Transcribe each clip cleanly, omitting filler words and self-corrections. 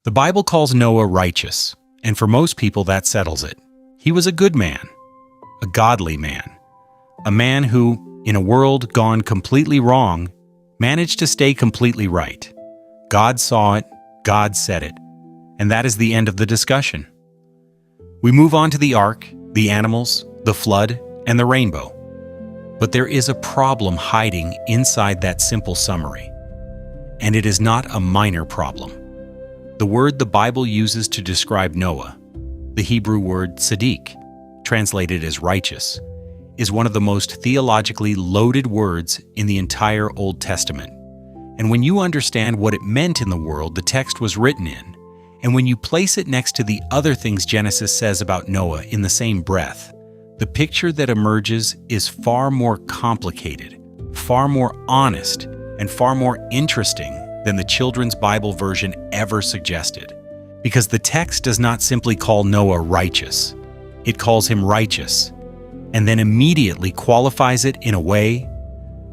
The Bible calls Noah righteous, and for most people that settles it. He was a good man, a godly man, a man who, in a world gone completely wrong, managed to stay completely right. God saw it, God said it, and that is the end of the discussion. We move on to the ark, the animals, the flood, and the rainbow. But there is a problem hiding inside that simple summary, and it is not a minor problem. The word the Bible uses to describe Noah, the Hebrew word tsaddiq, translated as righteous, is one of the most theologically loaded words in the entire Old Testament. And when you understand what it meant in the world the text was written in, and when you place it next to the other things Genesis says about Noah in the same breath, the picture that emerges is far more complicated, far more honest, and far more interesting than the children's Bible version ever suggested. Because the text does not simply call Noah righteous, it calls him righteous, and then immediately qualifies it in a way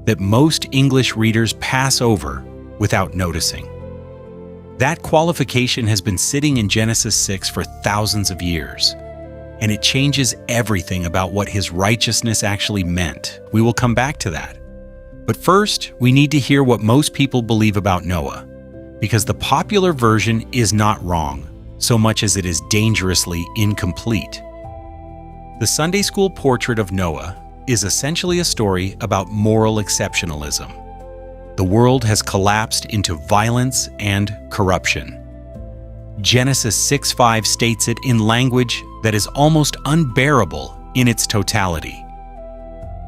that most English readers pass over without noticing. That qualification has been sitting in Genesis 6 for thousands of years, and it changes everything about what his righteousness actually meant. We will come back to that. But first, we need to hear what most people believe about Noah, because the popular version is not wrong, so much as it is dangerously incomplete. The Sunday school portrait of Noah is essentially a story about moral exceptionalism. The world has collapsed into violence and corruption. Genesis 6:5 states it in language that is almost unbearable in its totality.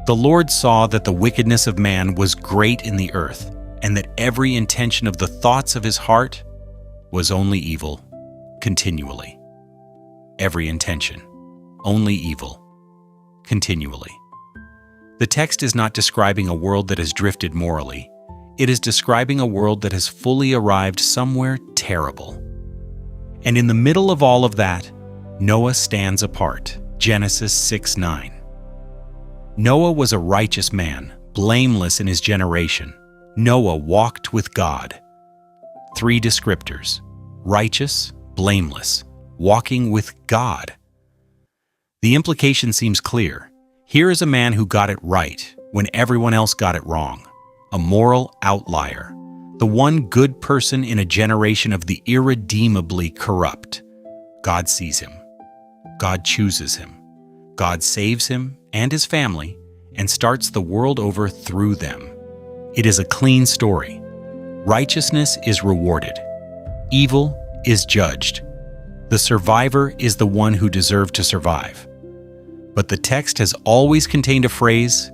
The Lord saw that the wickedness of man was great in the earth, and that every intention of the thoughts of his heart was only evil, continually. Every intention, only evil, continually. The text is not describing a world that has drifted morally. It is describing a world that has fully arrived somewhere terrible. And in the middle of all of that, Noah stands apart. Genesis 6:9. Noah was a righteous man, blameless in his generation. Noah walked with God. 3 descriptors: righteous, blameless, walking with God. The implication seems clear. Here is a man who got it right when everyone else got it wrong. A moral outlier. The one good person in a generation of the irredeemably corrupt. God sees him. God chooses him. God saves him and his family and starts the world over through them. It is a clean story. Righteousness is rewarded. Evil is judged. The survivor is the one who deserved to survive. But the text has always contained a phrase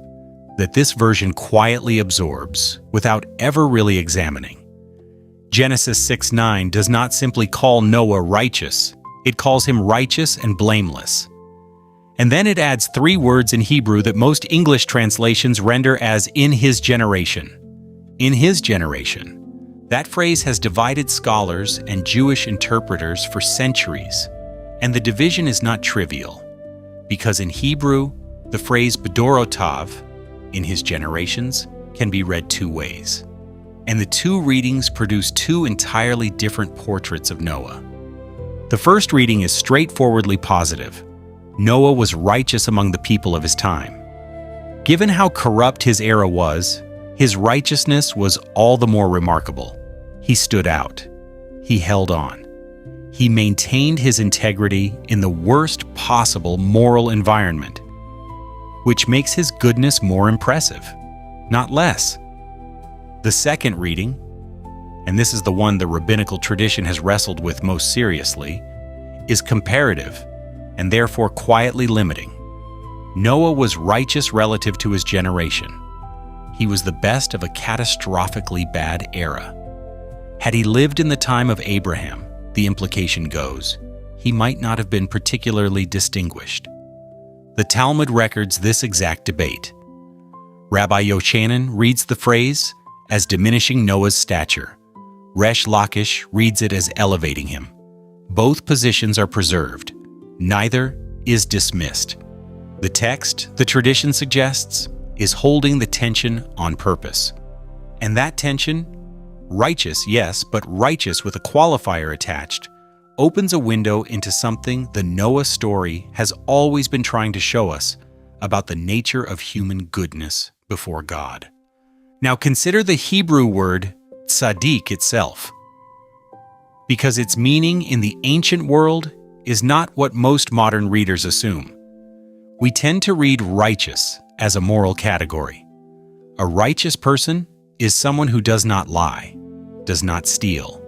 that this version quietly absorbs without ever really examining. Genesis 6:9 does not simply call Noah righteous, it calls him righteous and blameless. And then it adds 3 words in Hebrew that most English translations render as "in his generation." In his generation. That phrase has divided scholars and Jewish interpreters for centuries, and the division is not trivial, because in Hebrew, the phrase "bedorotav," in his generations, can be read 2 ways. And the 2 readings produce 2 entirely different portraits of Noah. The first reading is straightforwardly positive. Noah was righteous among the people of his time. Given how corrupt his era was, his righteousness was all the more remarkable. He stood out. He held on. He maintained his integrity in the worst possible moral environment, which makes his goodness more impressive, not less. The second reading, and this is the one the rabbinical tradition has wrestled with most seriously, is comparative and therefore quietly limiting. Noah was righteous relative to his generation. He was the best of a catastrophically bad era. Had he lived in the time of Abraham, the implication goes, he might not have been particularly distinguished. The Talmud records this exact debate. Rabbi Yochanan reads the phrase as diminishing Noah's stature. Resh Lakish reads it as elevating him. Both positions are preserved. Neither is dismissed. The text, the tradition suggests, is holding the tension on purpose. And that tension Righteous, yes, but righteous with a qualifier attached, opens a window into something the Noah story has always been trying to show us about the nature of human goodness before God. Now consider the Hebrew word tsaddiq itself, because its meaning in the ancient world is not what most modern readers assume. We tend to read righteous as a moral category. A righteous person is someone who does not lie, does not steal,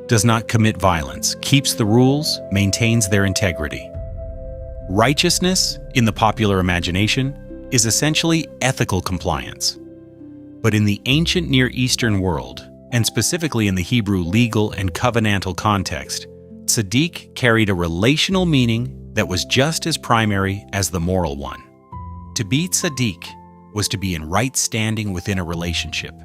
does not commit violence, keeps the rules, maintains their integrity. Righteousness, in the popular imagination, is essentially ethical compliance. But in the ancient Near Eastern world, and specifically in the Hebrew legal and covenantal context, tsaddiq carried a relational meaning that was just as primary as the moral one. To be tsaddiq was to be in right standing within a relationship,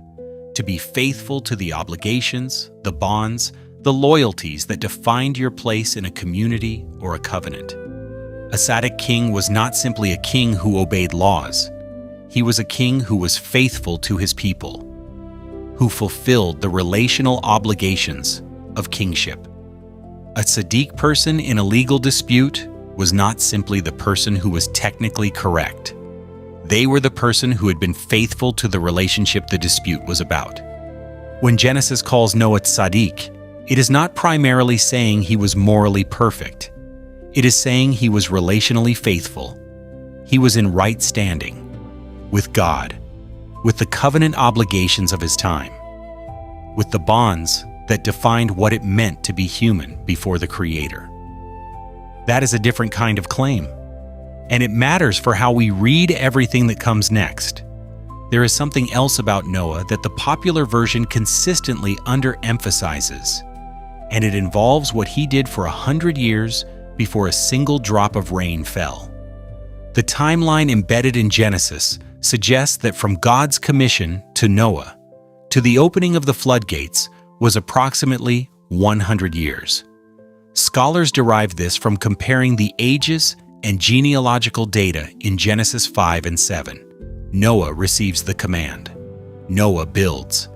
to be faithful to the obligations, the bonds, the loyalties that defined your place in a community or a covenant. A tsaddiq king was not simply a king who obeyed laws. He was a king who was faithful to his people, who fulfilled the relational obligations of kingship. A tsaddiq person in a legal dispute was not simply the person who was technically correct. They were the person who had been faithful to the relationship the dispute was about. When Genesis calls Noah tsaddiq, it is not primarily saying he was morally perfect. It is saying he was relationally faithful. He was in right standing with God, with the covenant obligations of his time, with the bonds that defined what it meant to be human before the Creator. That is a different kind of claim, and it matters for how we read everything that comes next. There is something else about Noah that the popular version consistently underemphasizes, and it involves what he did for 100 years before a single drop of rain fell. The timeline embedded in Genesis suggests that from God's commission to Noah to the opening of the floodgates was approximately 100 years. Scholars derive this from comparing the ages and genealogical data in Genesis 5 and 7. Noah receives the command. Noah builds,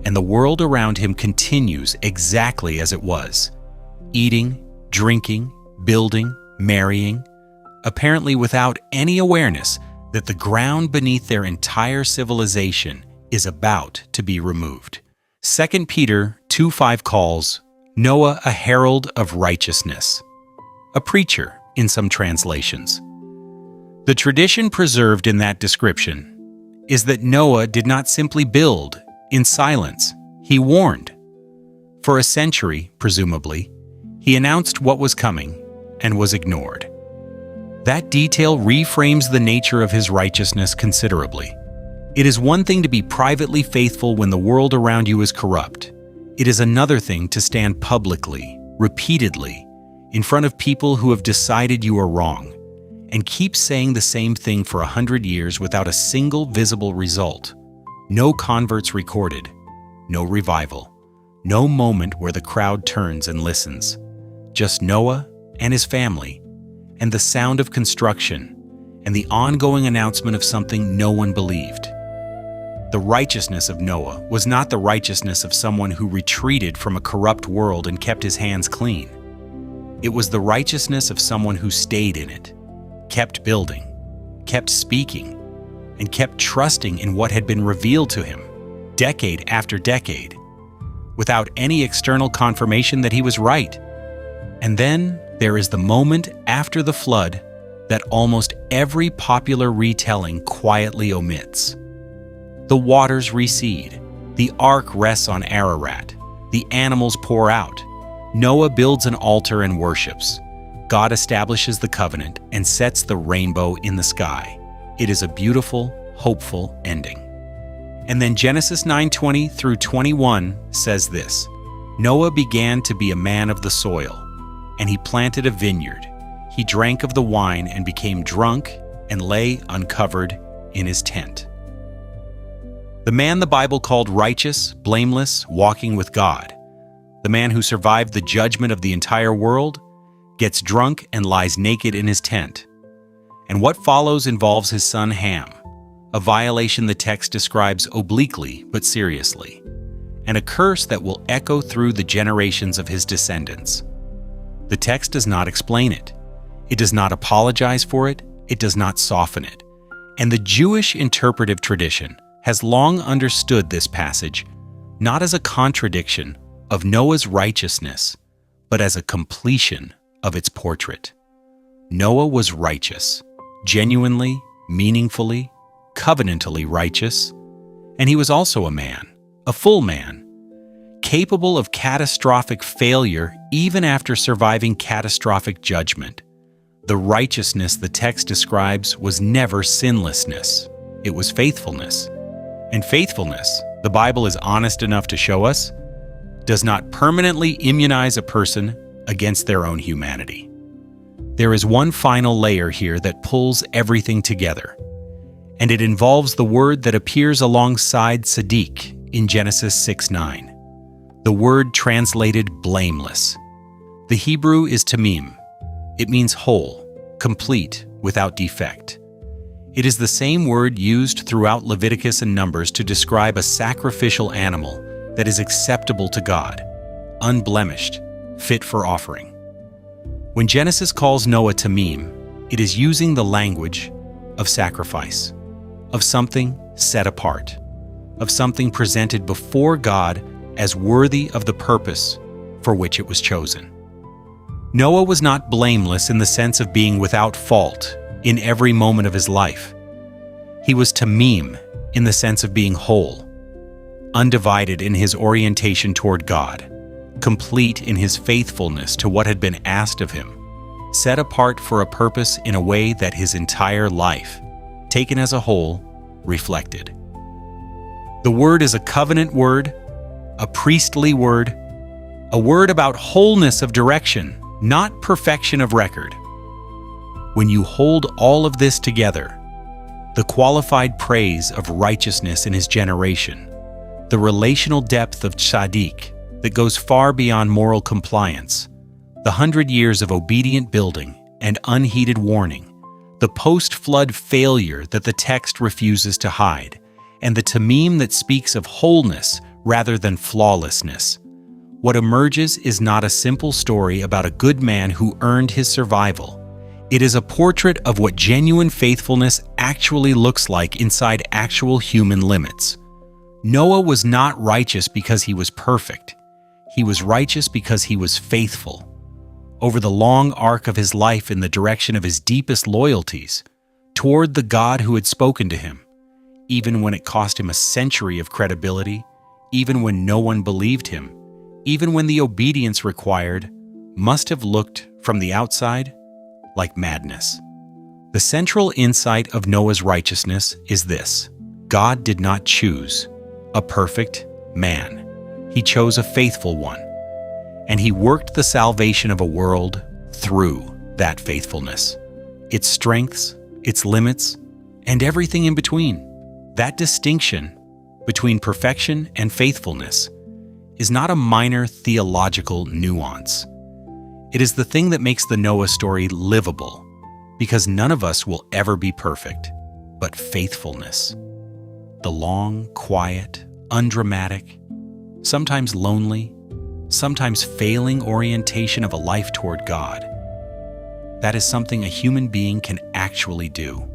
and the world around him continues exactly as it was, eating, drinking, building, marrying, apparently without any awareness that the ground beneath their entire civilization is about to be removed. 2 Peter 2:5 calls Noah a herald of righteousness, a preacher in some translations. The tradition preserved in that description is that Noah did not simply build in silence, he warned. For a century, presumably, he announced what was coming and was ignored. That detail reframes the nature of his righteousness considerably. It is one thing to be privately faithful when the world around you is corrupt. It is another thing to stand publicly, repeatedly, in front of people who have decided you are wrong, and keep saying the same thing for 100 years without a single visible result. No converts recorded, no revival, no moment where the crowd turns and listens. Just Noah and his family, and the sound of construction, and the ongoing announcement of something no one believed. The righteousness of Noah was not the righteousness of someone who retreated from a corrupt world and kept his hands clean. It was the righteousness of someone who stayed in it, kept building, kept speaking, and kept trusting in what had been revealed to him, decade after decade, without any external confirmation that he was right. And then there is the moment after the flood that almost every popular retelling quietly omits. The waters recede, the ark rests on Ararat, the animals pour out, Noah builds an altar and worships. God establishes the covenant and sets the rainbow in the sky. It is a beautiful, hopeful ending. And then Genesis 9:20 through 21 says this: Noah began to be a man of the soil, and he planted a vineyard. He drank of the wine and became drunk and lay uncovered in his tent. The man the Bible called righteous, blameless, walking with God, the man who survived the judgment of the entire world, gets drunk and lies naked in his tent. And what follows involves his son Ham, a violation the text describes obliquely but seriously. and a curse that will echo through the generations of his descendants. The text does not explain it. It does not apologize for it. It does not soften it. And the Jewish interpretive tradition has long understood this passage not as a contradiction of Noah's righteousness, but as a completion of its portrait. Noah was righteous, genuinely, meaningfully, covenantally righteous, and he was also a man, a full man, capable of catastrophic failure even after surviving catastrophic judgment. The righteousness the text describes was never sinlessness. It was faithfulness. And faithfulness, the Bible is honest enough to show us, does not permanently immunize a person against their own humanity. There is one final layer here that pulls everything together, and it involves the word that appears alongside tsaddiq in Genesis 6:9. The word translated blameless. The Hebrew is tamim. It means whole, complete, without defect. It is the same word used throughout Leviticus and Numbers to describe a sacrificial animal that is acceptable to God, unblemished, fit for offering. When Genesis calls Noah tamim, it is using the language of sacrifice, of something set apart, of something presented before God as worthy of the purpose for which it was chosen. Noah was not blameless in the sense of being without fault in every moment of his life. He was tamim in the sense of being whole, undivided in his orientation toward God, complete in his faithfulness to what had been asked of him, set apart for a purpose in a way that his entire life, taken as a whole, reflected. The word is a covenant word, a priestly word, a word about wholeness of direction, not perfection of record. When you hold all of this together, the qualified praise of righteousness in his generation, the relational depth of tsaddiq that goes far beyond moral compliance, the 100 years of obedient building and unheeded warning, the post-flood failure that the text refuses to hide, and the tamim that speaks of wholeness rather than flawlessness. What emerges is not a simple story about a good man who earned his survival. It is a portrait of what genuine faithfulness actually looks like inside actual human limits. Noah was not righteous because he was perfect. He was righteous because he was faithful. Over the long arc of his life in the direction of his deepest loyalties, toward the God who had spoken to him, even when it cost him a century of credibility, even when no one believed him, even when the obedience required must have looked from the outside like madness. The central insight of Noah's righteousness is this: God did not choose a perfect man. He chose a faithful one, and he worked the salvation of a world through that faithfulness, its strengths, its limits, and everything in between. That distinction between perfection and faithfulness is not a minor theological nuance. It is the thing that makes the Noah story livable, because none of us will ever be perfect, but faithfulness. The long, quiet, undramatic, sometimes lonely, sometimes failing orientation of a life toward God. That is something a human being can actually do.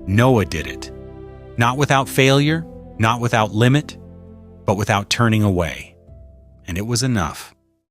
Noah did it, not without failure, not without limit, but without turning away. And it was enough.